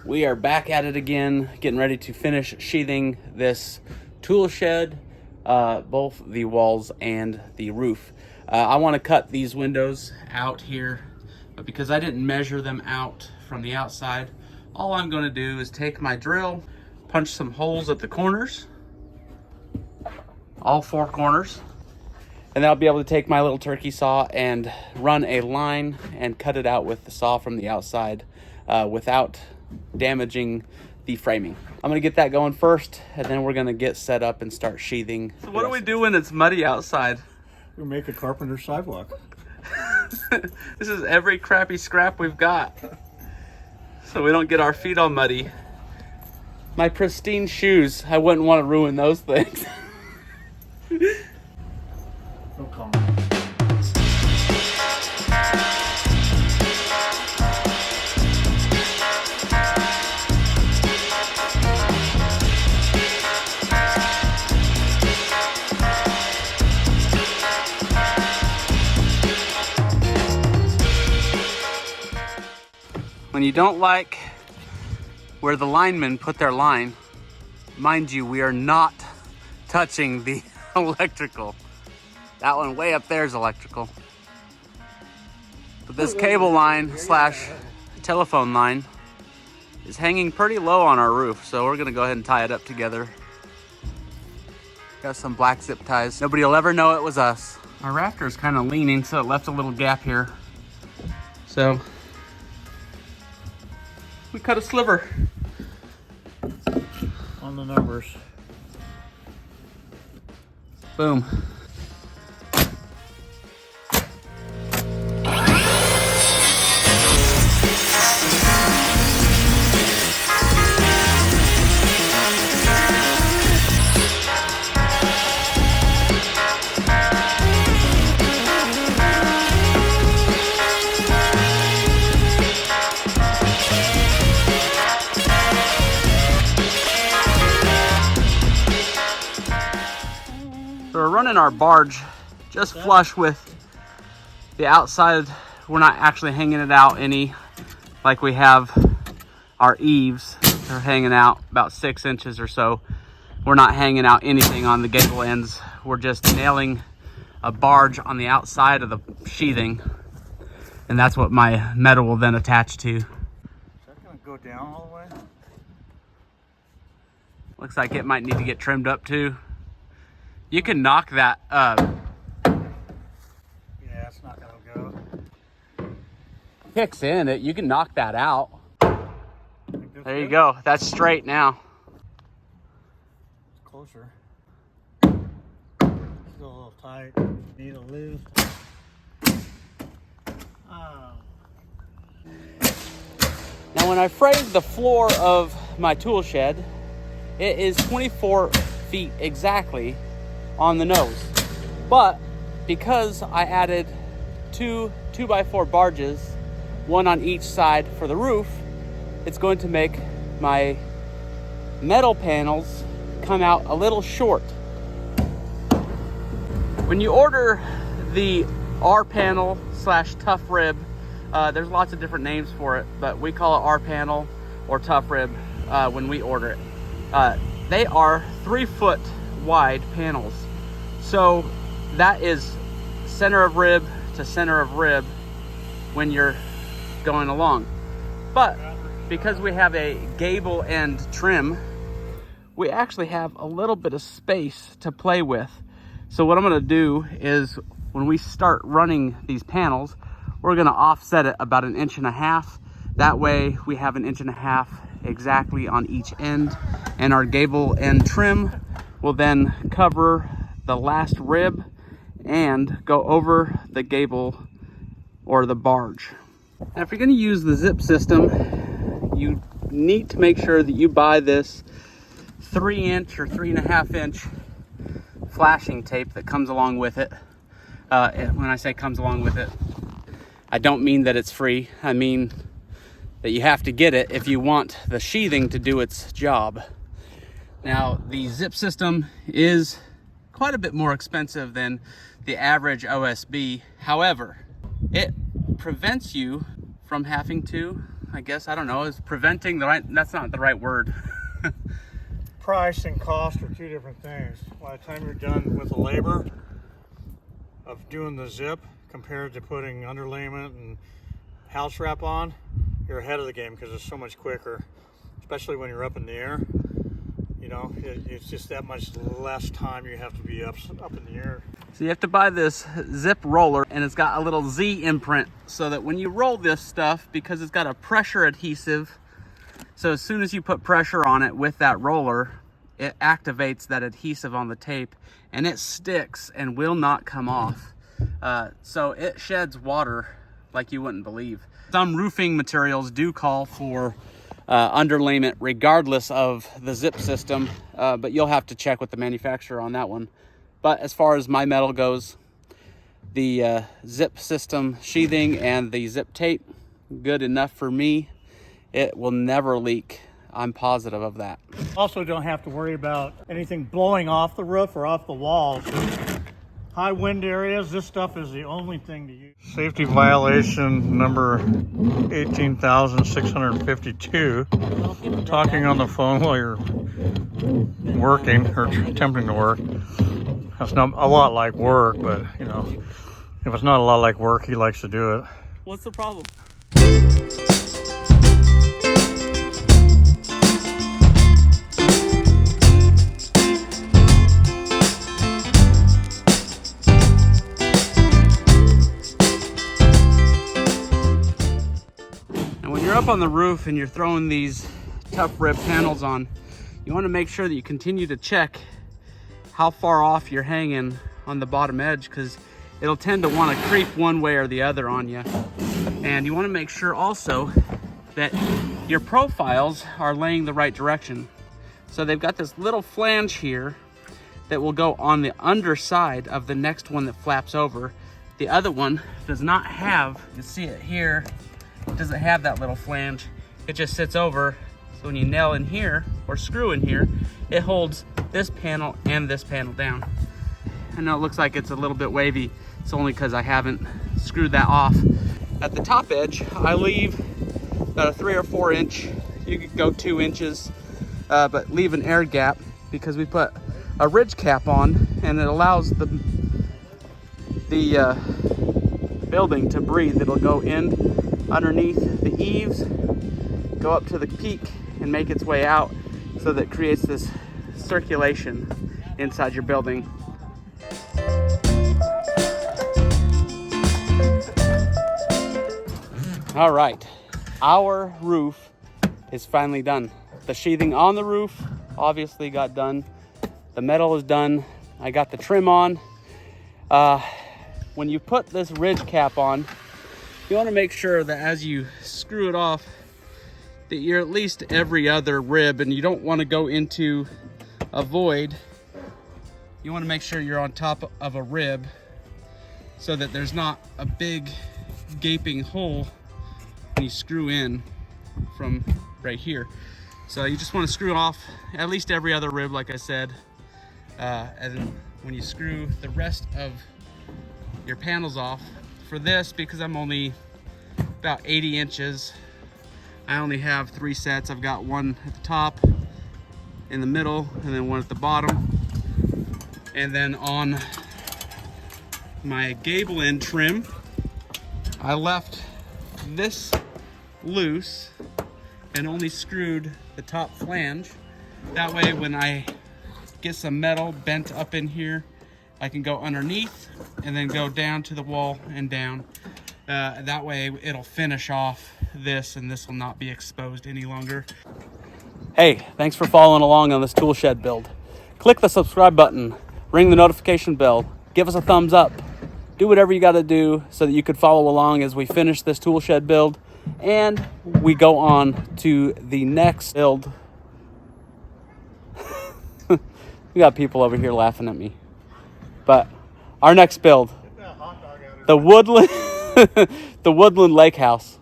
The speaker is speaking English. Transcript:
We are back at it again, getting ready to finish sheathing this tool shed, both the walls and the roof. I want to cut these windows out here, but because I didn't measure them out from the outside, all I'm going to do is take my drill, punch some holes at the corners, all 4 corners, and then I'll be able to take my little turkey saw and run a line and cut it out with the saw from the outside without damaging the framing. I'm gonna get that going first, and then we're gonna get set up and start sheathing. So what do we do when it's muddy outside? We make a Carpenter sidewalk. This is every crappy scrap we've got, so we don't get our feet all muddy. My pristine shoes, I wouldn't want to ruin those things. No comment. When you don't like where the linemen put their line, mind you, we are not touching the electrical. That one way up there is electrical. But this cable line slash telephone line is hanging pretty low on our roof, so we're gonna go ahead and tie it up together. Got some black zip ties. Nobody will ever know it was us. Our rafter is kind of leaning, so it left a little gap here. So we cut a sliver On the numbers. Boom. So we're running our barge just flush with the outside. We're not actually hanging it out any like we have our eaves. They're hanging out about 6 inches or so. We're not hanging out anything on the gable ends. We're just nailing a barge on the outside of the sheathing, and that's what my metal will then attach to. Is that gonna go down all the way? Looks like it might need to get trimmed up too. You can knock that up. Yeah, it's not gonna go. Kicks in it, you can knock that out. There you Good? go, that's straight now. It's closer. Still a little tight. Need a lift. Oh. Now when I framed the floor of my tool shed, it is 24 feet exactly on the nose. But because I added 2 2x4 barges, one on each side for the roof, it's going to make my metal panels come out a little short. When you order the R panel slash tough rib, there's lots of different names for it, but we call it R panel or tough rib when we order it. They are 3 foot wide panels. So that is center of rib to center of rib when you're going along. But because we have a gable end trim, we actually have a little bit of space to play with. So what I'm gonna do is when we start running these panels, we're gonna offset it about 1.5 inches. That way we have 1.5 inches exactly on each end, and our gable end trim will then cover the last rib and go over the gable or the barge. Now if you're going to use the zip system, you need to make sure that you buy this 3-inch or 3.5-inch flashing tape that comes along with it. When I say comes along with it, I don't mean that it's free. I mean that you have to get it if you want the sheathing to do its job. Now the zip system is quite a bit more expensive than the average OSB. However, it prevents you from having to I guess, I don't know, is preventing the right, that's not the right word. Price and cost are two different things. By the time you're done with the labor of doing the zip compared to putting underlayment and house wrap on, you're ahead of the game because it's so much quicker, especially when you're up in the air. You know, it's just that much less time you have to be up in the air. So you have to buy this zip roller, and it's got a little Z imprint so that when you roll this stuff, because it's got a pressure adhesive, so as soon as you put pressure on it with that roller, it activates that adhesive on the tape and it sticks and will not come off. So it sheds water like you wouldn't believe. Some roofing materials do call for underlayment regardless of the zip system, but you'll have to check with the manufacturer on that one. But as far as my metal goes, the zip system sheathing and the zip tape, good enough for me. It will never leak. I'm positive of that. Also don't have to worry about anything blowing off the roof or off the walls. High wind areas, this stuff is the only thing to use. Safety violation number 18,652. Talking on the phone while you're working or attempting to work. That's not a lot like work, but you know, if it's not a lot like work, he likes to do it. What's the problem? Up on the roof and you're throwing these tough rib panels on, you want to make sure that you continue to check how far off you're hanging on the bottom edge, because it'll tend to want to creep one way or the other on you. And you want to make sure also that your profiles are laying the right direction. So they've got this little flange here that will go on the underside of the next one that flaps over. The other one does not have, you can see it here, it doesn't have that little flange. It just sits over. So when you nail in here or screw in here, it holds this panel and this panel down. I know it looks like it's a little bit wavy. It's only because I haven't screwed that off. At the top edge, I leave about a 3 or 4 inch. You could go 2 inches, but leave an air gap because we put a ridge cap on, and it allows the building to breathe. It'll go in underneath the eaves, go up to the peak and make its way out, so that it creates this circulation inside your building. All right, our roof is finally done. The sheathing on the roof obviously got done. The metal is done. I got the trim on. When you put this ridge cap on, you want to make sure that as you screw it off, that you're at least every other rib, and you don't want to go into a void. You want to make sure you're on top of a rib so that there's not a big gaping hole when you screw in from right here. So you just want to screw off at least every other rib, like I said. And when you screw the rest of your panels off, for this, because I'm only about 80 inches, I only have 3 sets. I've got one at the top, in the middle, and then one at the bottom. And then on my gable end trim, I left this loose and only screwed the top flange. That way when I get some metal bent up in here, I can go underneath and then go down to the wall and down. That way it'll finish off this, and this will not be exposed any longer. Hey, thanks for following along on this tool shed build. Click the subscribe button, ring the notification bell, give us a thumbs up, do whatever you gotta do so that you could follow along as we finish this tool shed build and we go on to the next build. We got people over here laughing at me. But our next build, the Woodland, the Woodland Lake House.